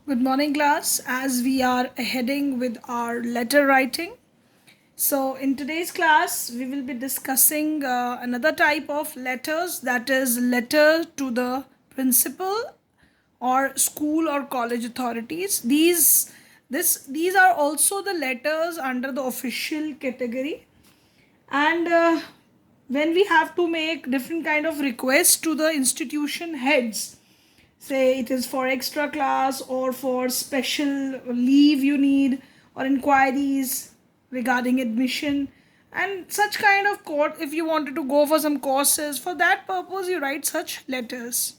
Good morning, class. As we are heading with our letter writing. So, in today's class, we will be discussing another type of letters, that is, letter to the principal or school or college authorities. These are also the letters under the official category, and when we have to make different kind of requests to the institution heads, say it is for extra class or for special leave you need, or inquiries regarding admission and such kind of court. If you wanted to go for some courses, for that purpose you write such letters.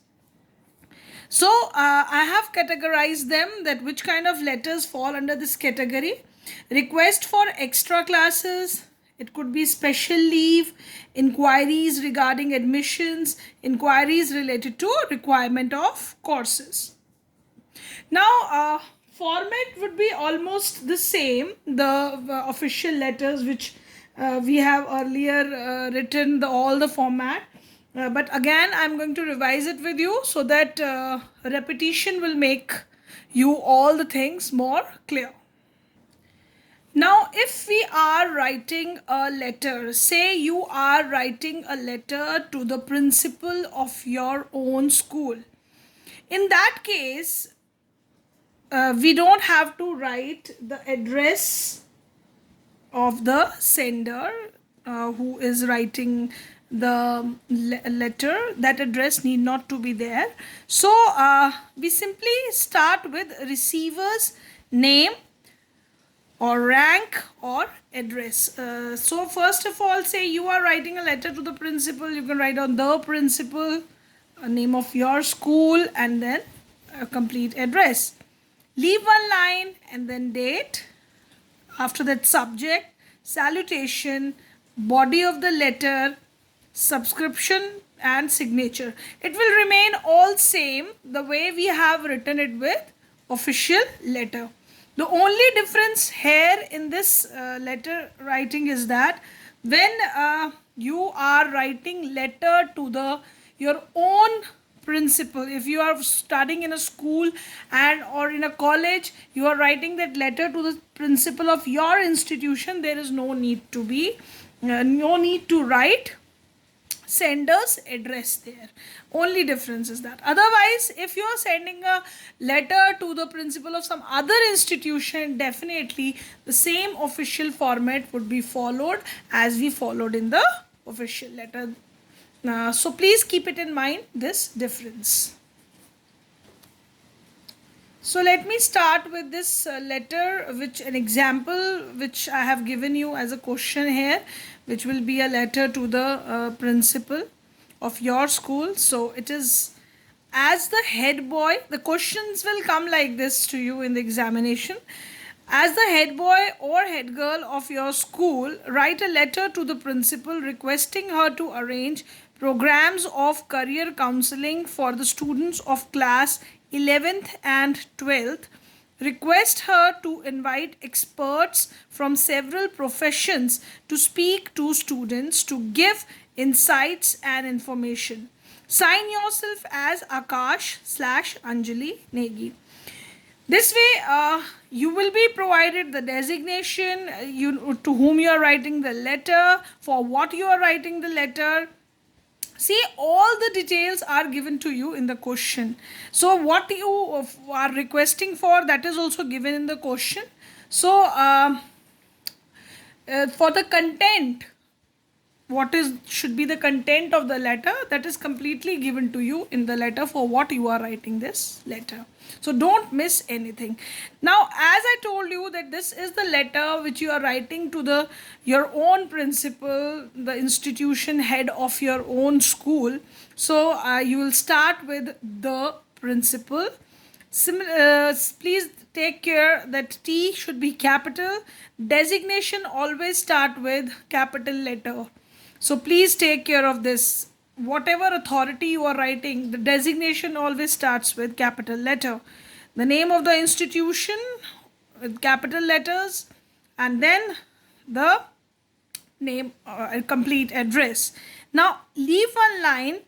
So I have categorized them, that which kind of letters fall under this category. Request for extra classes, it could be special leave, inquiries regarding admissions, inquiries related to requirement of courses. Now, format would be almost the same. The official letters which we have earlier written, all the format. But again, I'm going to revise it with you so that repetition will make you all the things more clear. Now, if we are writing a letter, say you are writing a letter to the principal of your own school. In that case, we don't have to write the address of the sender who is writing the letter. That address need not to be there. So we simply start with receiver's name or rank or address. So first of all, say you are writing a letter to the principal, you can write on the principal, name of your school, and then a complete address. Leave one line and then date. After that, subject, salutation, body of the letter, subscription, and signature. It will remain all same the way we have written it with official letter. The only difference here in this letter writing is that when you are writing letter to your own principal, if you are studying in a school and or in a college, you are writing that letter to the principal of your institution, there is no need to write sender's address there. Only difference is that. Otherwise, if you are sending a letter to the principal of some other institution, definitely the same official format would be followed as we followed in the official letter. So please keep it in mind, this difference. So let me start with this letter, which an example which I have given you as a question here, which will be a letter to the principal of your school. So it is, as the head boy, the questions will come like this to you in the examination. As the head boy or head girl of your school, write a letter to the principal requesting her to arrange programs of career counseling for the students of class 11th and 12th. Request her to invite experts from several professions to speak to students to give insights and information. Sign yourself as Akash/Anjali Negi. This way, you will be provided the designation, to whom you are writing the letter, for what you are writing the letter. See, all the details are given to you in the question. So what you are requesting for, that is also given in the question. So for the content, what is should be the content of the letter, that is completely given to you in the letter for what you are writing this letter. So don't miss anything. Now, as I told you that this is the letter which you are writing to your own principal, the institution head of your own school. So you will start with the principal. Please take care that T should be capital. Designation always start with capital letter. So please take care of this. Whatever authority you are writing, the designation always starts with capital letter. The name of the institution with capital letters, and then the name, complete address. Now leave one line,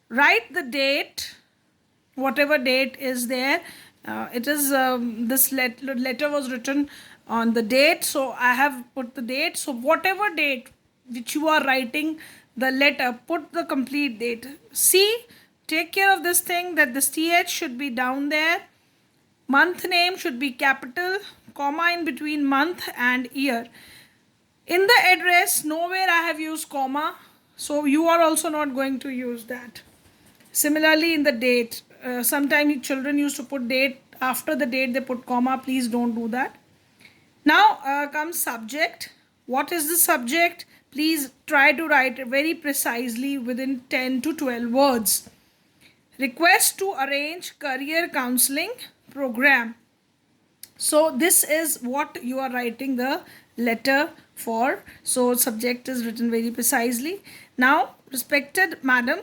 write the date, whatever date is there, It is this letter was written on the date, so I have put the date. So whatever date which you are writing the letter, put the complete date. See, take care of this thing that the ch should be down there. Month name should be capital, comma in between month and year. In the address, nowhere I have used comma, so you are also not going to use that. Similarly, in the date, sometimes children used to put date, after the date they put comma. Please don't do that. Now comes subject. What is the subject? Please try to write it very precisely within 10 to 12 words. Request to arrange career counseling program. So this is what you are writing the letter for. So subject is written very precisely. Now, respected madam,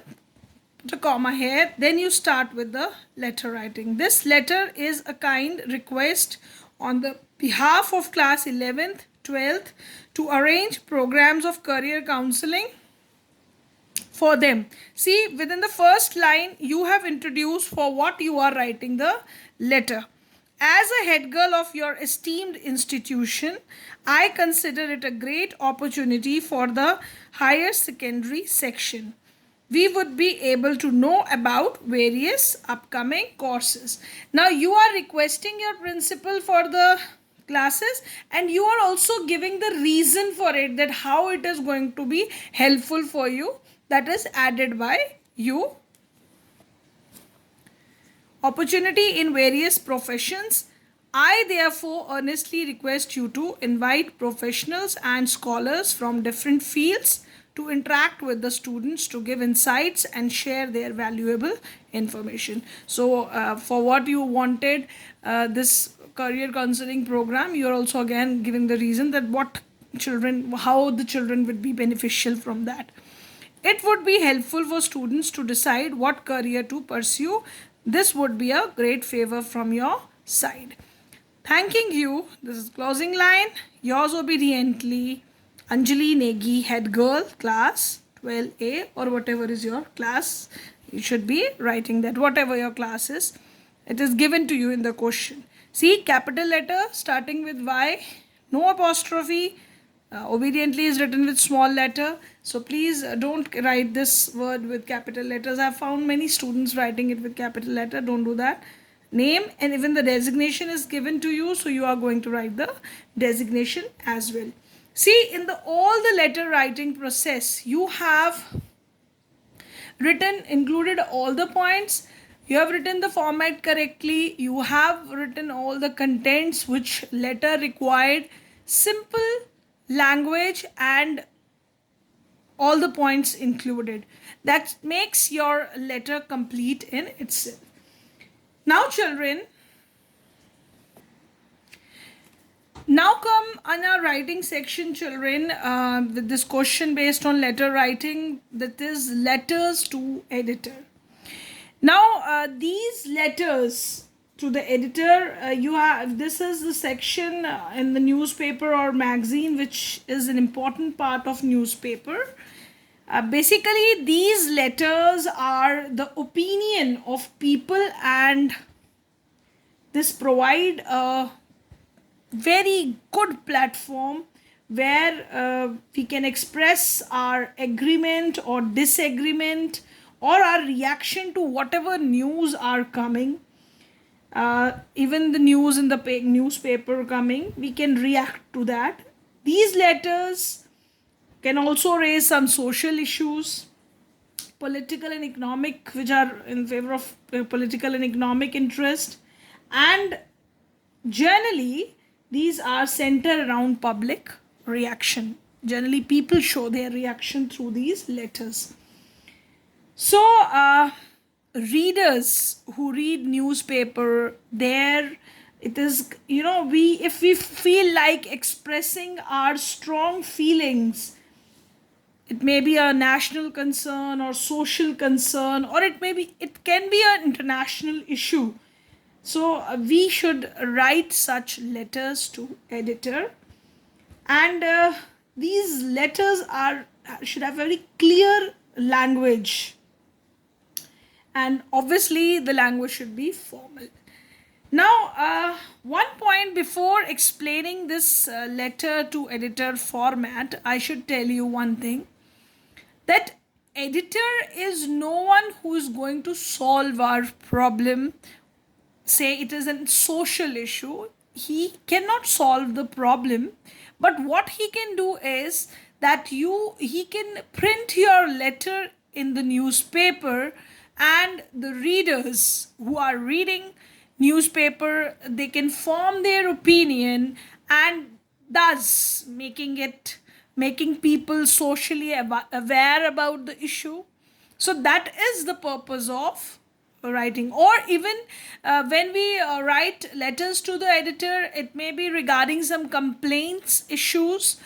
put a comma here, then you start with the letter writing. This letter is a kind request on the behalf of class 11th 12th to arrange programs of career counseling for them. See, within the first line you have introduced for what you are writing the letter. As a head girl of your esteemed institution, I consider it a great opportunity for the higher secondary section. We would be able to know about various upcoming courses. Now you are requesting your principal for the classes, and you are also giving the reason for it, that how it is going to be helpful for you, that is added by you. Opportunity in various professions. I therefore earnestly request you to invite professionals and scholars from different fields to interact with the students, to give insights and share their valuable information. So for what you wanted this career counseling program, you are also again giving the reason that what children, how the children would be beneficial from that. It would be helpful for students to decide what career to pursue. This would be a great favor from your side. Thanking you. This is closing line. Yours obediently, Anjali Negi, head girl, class 12A, or whatever is your class. You should be writing that, whatever your class is. It is given to you in the question. See, capital letter starting with Y, no apostrophe. Obediently is written with small letter. So please don't write this word with capital letters. I've found many students writing it with capital letter. Don't do that. Name, and even the designation is given to you, so you are going to write the designation as well. See, in the all the letter writing process, you have included all the points. You have written the format correctly. You have written all the contents which letter required. Simple language and all the points included. That makes your letter complete in itself. Now children, now come on our writing section, children, with this question based on letter writing, that is letters to editor. Now these letters to the editor, you have, this is the section in the newspaper or magazine which is an important part of newspaper. Basically these letters are the opinion of people, and this provide a very good platform where we can express our agreement or disagreement or our reaction to whatever news are coming. Even the news in the newspaper coming, we can react to that. These letters can also raise some social issues, political and economic, which are in favor of political and economic interest, and generally these are centered around public reaction. Generally people show their reaction through these letters. So readers who read newspaper, there it is, you know, we, if we feel like expressing our strong feelings, it may be a national concern or social concern, or it can be an international issue. So we should write such letters to editor, and these letters should have very clear language, and obviously the language should be formal. Now, one point before explaining this letter to editor format, I should tell you one thing, that editor is no one who is going to solve our problem. Say it is a social issue, he cannot solve the problem, but what he can do is that he can print your letter in the newspaper, and the readers who are reading newspaper, they can form their opinion, and thus making people socially aware about the issue. So that is the purpose of writing. Or even when we write letters to the editor, it may be regarding some complaints issues.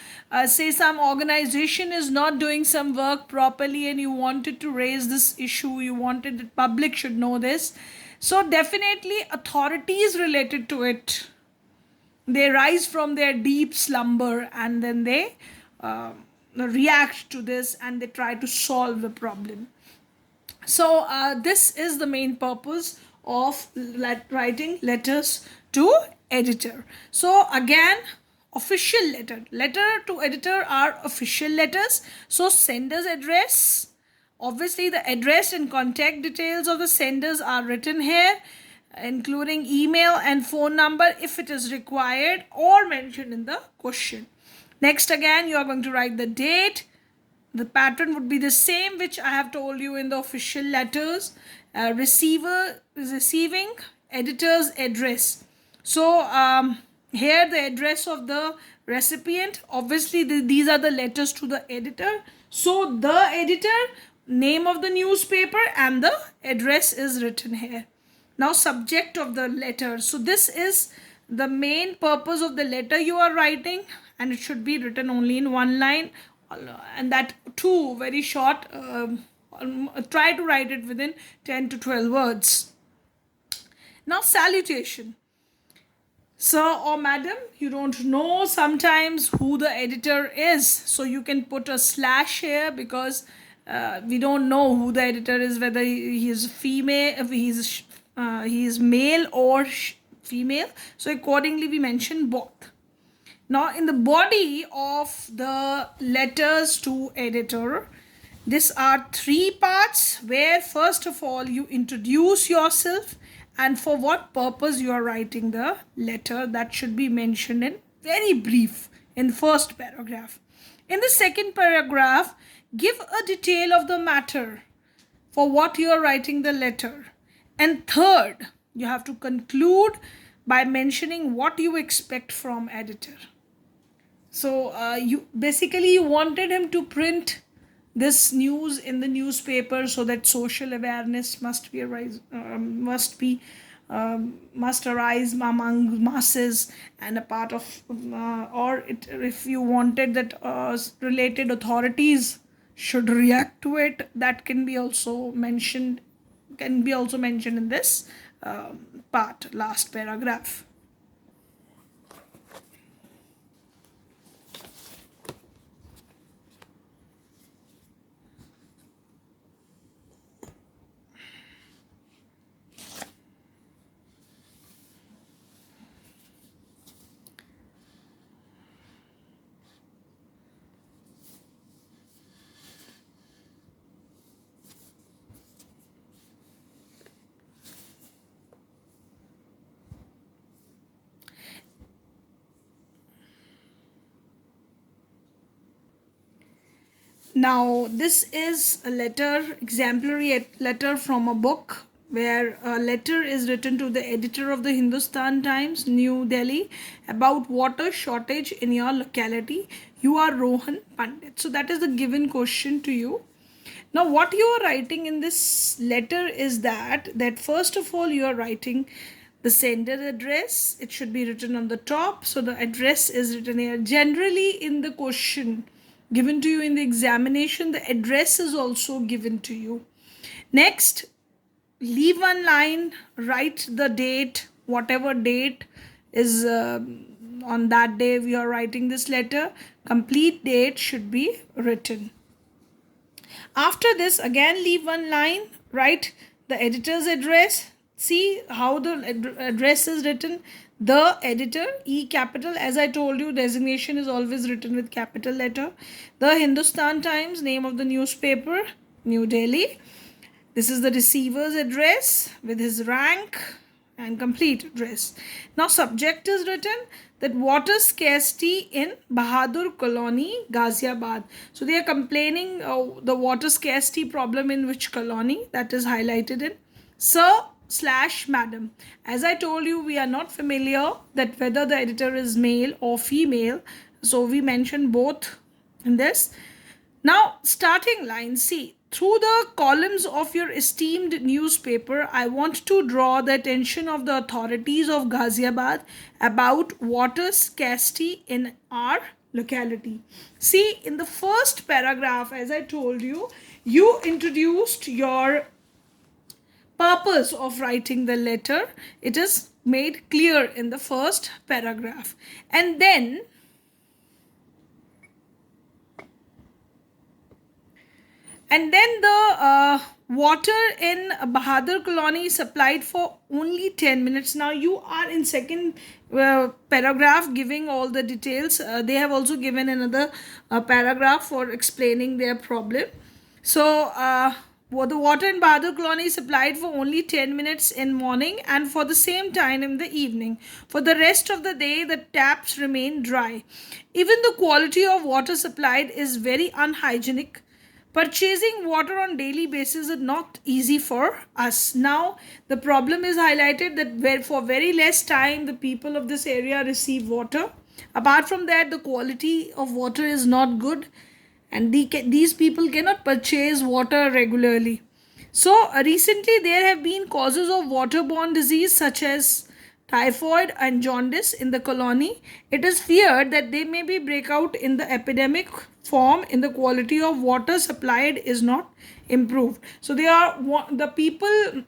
Say some organization is not doing some work properly and you wanted to raise this issue, you wanted the public should know this, so definitely authorities related to it, they rise from their deep slumber and then they react to this and they try to solve the problem. So this is the main purpose of writing letters to editor. So again, official letter to editor are official letters. So sender's address, obviously the address and contact details of the senders are written here, including email and phone number if it is required or mentioned in the question. Next, again, you are going to write the date. The pattern would be the same which I have told you in the official letters. Receiver is receiving, editor's address. So here the address of the recipient, obviously these are the letters to the editor. So the editor, name of the newspaper and the address is written here. Now subject of the letter. So this is the main purpose of the letter you are writing, and it should be written only in one line, and that too very short. Try to write it within 10 to 12 words. Now salutation. Sir or madam, you don't know sometimes who the editor is, so you can put a slash here because we don't know who the editor is, whether he is female, if he is male or female, so accordingly we mention both. Now in the body of the letters to editor, these are three parts where first of all you introduce yourself and for what purpose you are writing the letter. That should be mentioned in very brief in first paragraph. In the second paragraph, give a detail of the matter for what you are writing the letter. And third, you have to conclude by mentioning what you expect from editor. So you wanted him to print this news in the newspaper so that social awareness must arise among masses, and a part of if you wanted that related authorities should react to it, that can be also mentioned in this part, last paragraph. Now, this is a letter, exemplary letter from a book, where a letter is written to the editor of the Hindustan Times, New Delhi, about water shortage in your locality. You are Rohan Pandit. So that is the given question to you. Now, what you are writing in this letter is that first of all you are writing the sender address. It should be written on the top. So the address is written here. Generally, in the question given to you in the examination, the address is also given to you. Next, leave one line, write the date, whatever date is on that day we are writing this letter. Complete date should be written. After this, again leave one line, write the editor's address, See how the address is written. The editor, E capital. As I told you, designation is always written with capital letter. The Hindustan Times, name of the newspaper, New Delhi. This is the receiver's address with his rank and complete address. Now, subject is written that water scarcity in Bahadur Colony, Ghaziabad. So, they are complaining the water scarcity problem in which colony, that is highlighted in Sir slash Madam. As I told you, we are not familiar that whether the editor is male or female. So, we mention both in this. Now, starting line, see, through the columns of your esteemed newspaper, I want to draw the attention of the authorities of Ghaziabad about water scarcity in our locality. See, in the first paragraph, as I told you, you introduced your purpose of writing the letter. It is made clear in the first paragraph. And then the water in Bahadur Colony is supplied for only 10 minutes. Now you are in second paragraph giving all the details. They have also given another paragraph for explaining their problem. So the water in Bahadur Colony is supplied for only 10 minutes in morning and for the same time in the evening. For the rest of the day, the taps remain dry. Even the quality of water supplied is very unhygienic. Purchasing water on daily basis is not easy for us. Now, the problem is highlighted that for very less time, the people of this area receive water. Apart from that, the quality of water is not good and these people cannot purchase water regularly. So, recently there have been causes of waterborne disease such as typhoid and jaundice in the colony. It is feared that they may be breakout in the epidemic form in the quality of water supplied is not improved. So the people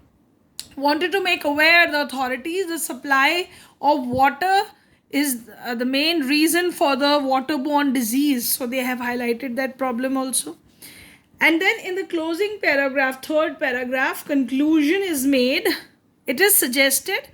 wanted to make aware the authorities the supply of water is the main reason for the waterborne disease. So they have highlighted that problem also. And then in the closing paragraph, third paragraph, conclusion is made. It is suggested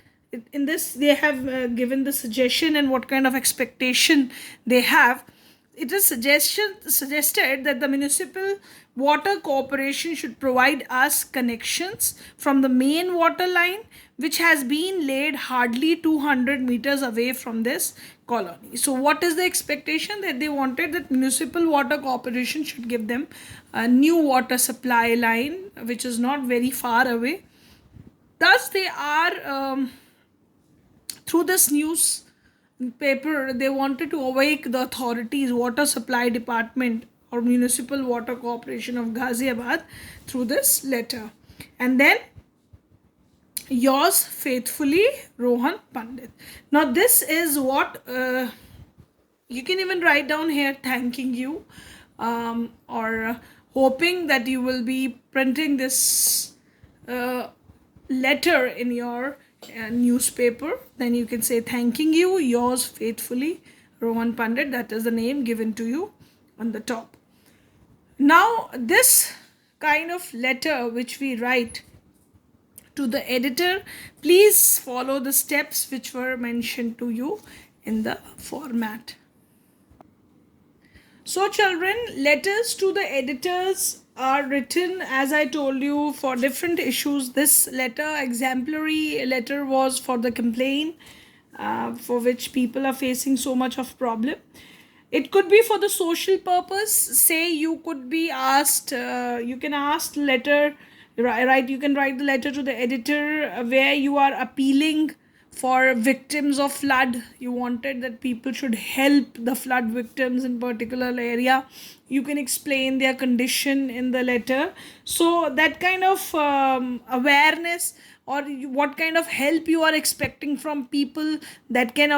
in this they have given the suggestion and what kind of expectation they have. It is suggested that the municipal water corporation should provide us connections from the main water line which has been laid hardly 200 meters away from this colony. So what is the expectation that they wanted? That municipal water corporation should give them a new water supply line which is not very far away. Thus they are through this newspaper, they wanted to awake the authorities, water supply department or municipal water corporation of Ghaziabad through this letter. And then yours faithfully, Rohan Pandit. Now this is what you can even write down here, thanking you or hoping that you will be printing this letter in your newspaper. Then you can say thanking you, yours faithfully, Rohan Pandit. That is the name given to you on the top. Now this kind of letter which we write to the editor, please follow the steps which were mentioned to you in the format. So children, letters to the editors are written, as I told you, for different issues. This letter, exemplary letter, was for the complaint for which people are facing so much of problem. It could be for the social purpose. Say you could be asked, you can ask letter, right? You can write the letter to the editor where you are appealing for victims of flood. You wanted that people should help the flood victims in particular area. You can explain their condition in the letter. So that kind of awareness or what kind of help you are expecting from people, that can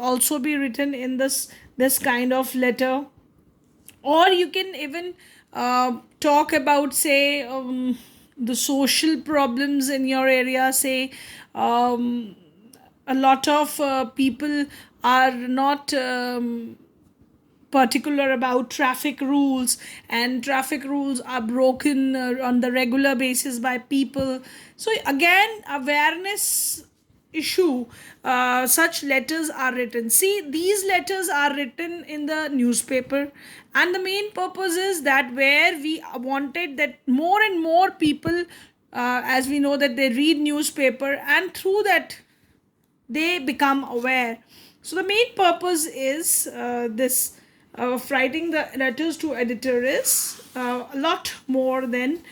also be written in this kind of letter. Or you can even talk about, say, the social problems in your area. Say a lot of people are not particular about traffic rules, and traffic rules are broken on the regular basis by people. So again, awareness issue, such letters are written. See, these letters are written in the newspaper, and the main purpose is that where we wanted that more and more people, as we know that they read newspaper, and through that they become aware. So the main purpose is this of writing the letters to editor is a lot more than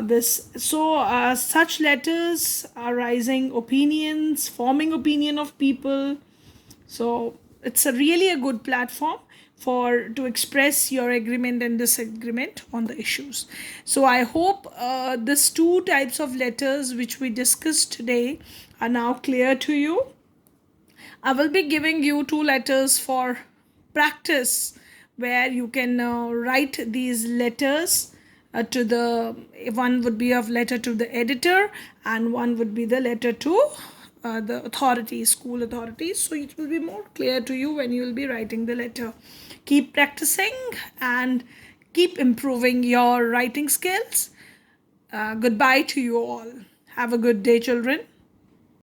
this. So such letters are raising opinions, forming opinion of people. So it's a really a good platform for to express your agreement and disagreement on the issues. So I hope these two types of letters which we discussed today are now clear to you. I will be giving you two letters for practice, where you can write these letters to the, one would be of letter to the editor, and one would be the letter to the authorities, school authorities. So it will be more clear to you when you will be writing the letter. Keep practicing and keep improving your writing skills. Goodbye to you all. Have a good day, children.